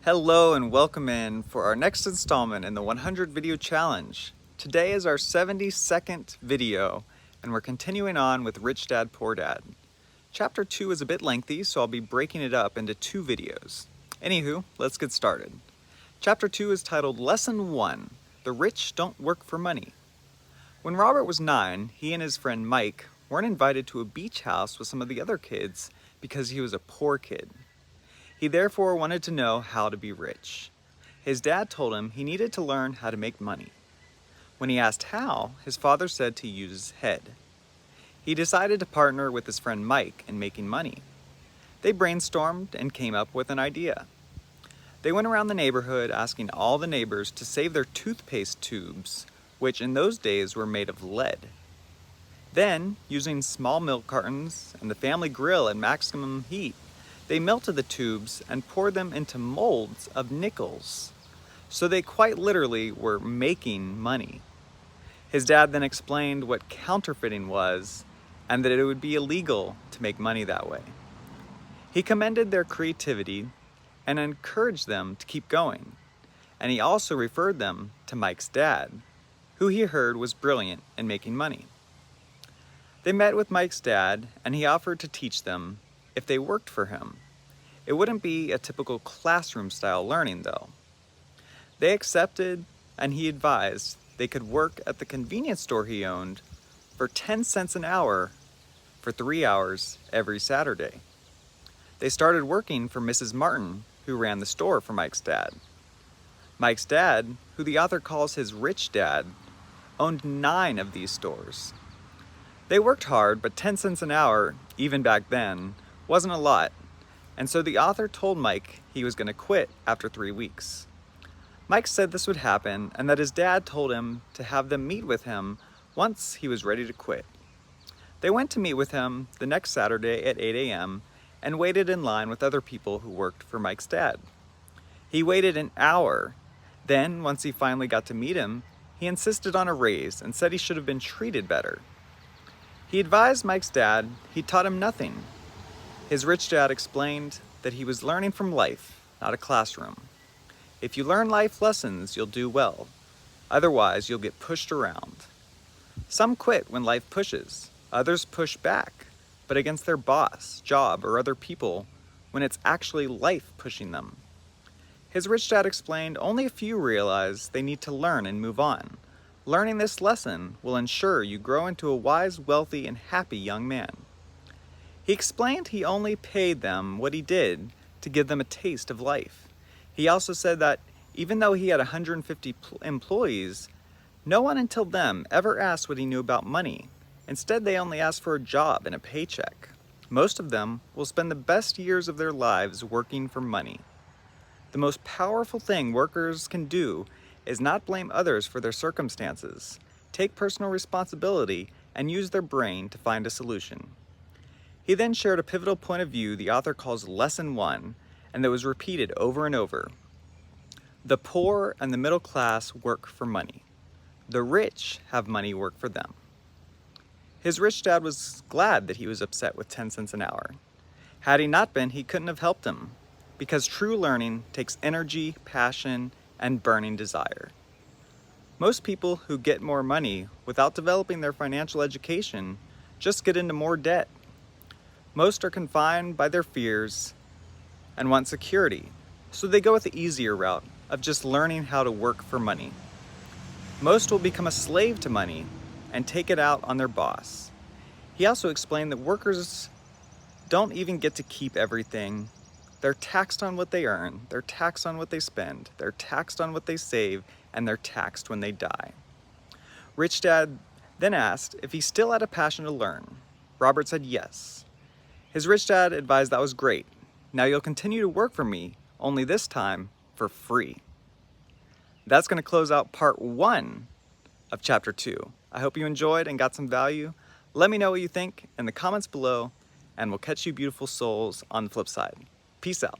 Hello and welcome in for our next installment in the 100 video challenge. Today is our 72nd video and we're continuing on with Rich Dad Poor Dad. Chapter 2 is a bit lengthy, so I'll be breaking it up into 2 videos. Anywho, let's get started. Chapter 2 is titled Lesson 1, The Rich Don't Work for Money. When Robert was 9, he and his friend Mike weren't invited to a beach house with some of the other kids because he was a poor kid. He therefore wanted to know how to be rich. His dad told him he needed to learn how to make money. When he asked how, his father said to use his head. He decided to partner with his friend Mike in making money. They brainstormed and came up with an idea. They went around the neighborhood asking all the neighbors to save their toothpaste tubes, which in those days were made of lead. Then, using small milk cartons and the family grill at maximum heat, they melted the tubes and poured them into molds of nickels. So they quite literally were making money. His dad then explained what counterfeiting was and that it would be illegal to make money that way. He commended their creativity and encouraged them to keep going. And he also referred them to Mike's dad, who he heard was brilliant in making money. They met with Mike's dad and he offered to teach them if they worked for him. It wouldn't be a typical classroom-style learning, though. They accepted, and he advised they could work at the convenience store he owned for 10 cents an hour for 3 hours every Saturday. They started working for Mrs. Martin, who ran the store for Mike's dad. Mike's dad, who the author calls his rich dad, owned 9 of these stores. They worked hard, but 10 cents an hour, even back then, wasn't a lot, and so the author told Mike he was going to quit after 3 weeks. Mike said this would happen and that his dad told him to have them meet with him once he was ready to quit. They went to meet with him the next Saturday at 8 a.m. and waited in line with other people who worked for Mike's dad. He waited an hour. Then, once he finally got to meet him, he insisted on a raise and said he should have been treated better. He advised Mike's dad he taught him nothing. His rich dad explained that he was learning from life, not a classroom. If you learn life lessons, you'll do well. Otherwise, you'll get pushed around. Some quit when life pushes. Others push back, but against their boss, job, or other people when it's actually life pushing them. His rich dad explained only a few realize they need to learn and move on. Learning this lesson will ensure you grow into a wise, wealthy, and happy young man. He explained he only paid them what he did to give them a taste of life. He also said that even though he had 150 employees, no one until them ever asked what he knew about money. Instead, they only asked for a job and a paycheck. Most of them will spend the best years of their lives working for money. The most powerful thing workers can do is not blame others for their circumstances, take personal responsibility, and use their brain to find a solution. He then shared a pivotal point of view the author calls Lesson 1, and that was repeated over and over. The poor and the middle class work for money. The rich have money work for them. His rich dad was glad that he was upset with 10 cents an hour. Had he not been, he couldn't have helped him, because true learning takes energy, passion, and burning desire. Most people who get more money without developing their financial education just get into more debt. Most are confined by their fears and want security, so they go with the easier route of just learning how to work for money. Most will become a slave to money and take it out on their boss. He also explained that workers don't even get to keep everything. They're taxed on what they earn, they're taxed on what they spend, they're taxed on what they save, and they're taxed when they die. Rich Dad then asked if he still had a passion to learn. Robert said yes. His rich dad advised that was great. Now you'll continue to work for me, only this time for free. That's going to close out part 1 of chapter 2. I hope you enjoyed and got some value. Let me know what you think in the comments below, and we'll catch you beautiful souls on the flip side. Peace out.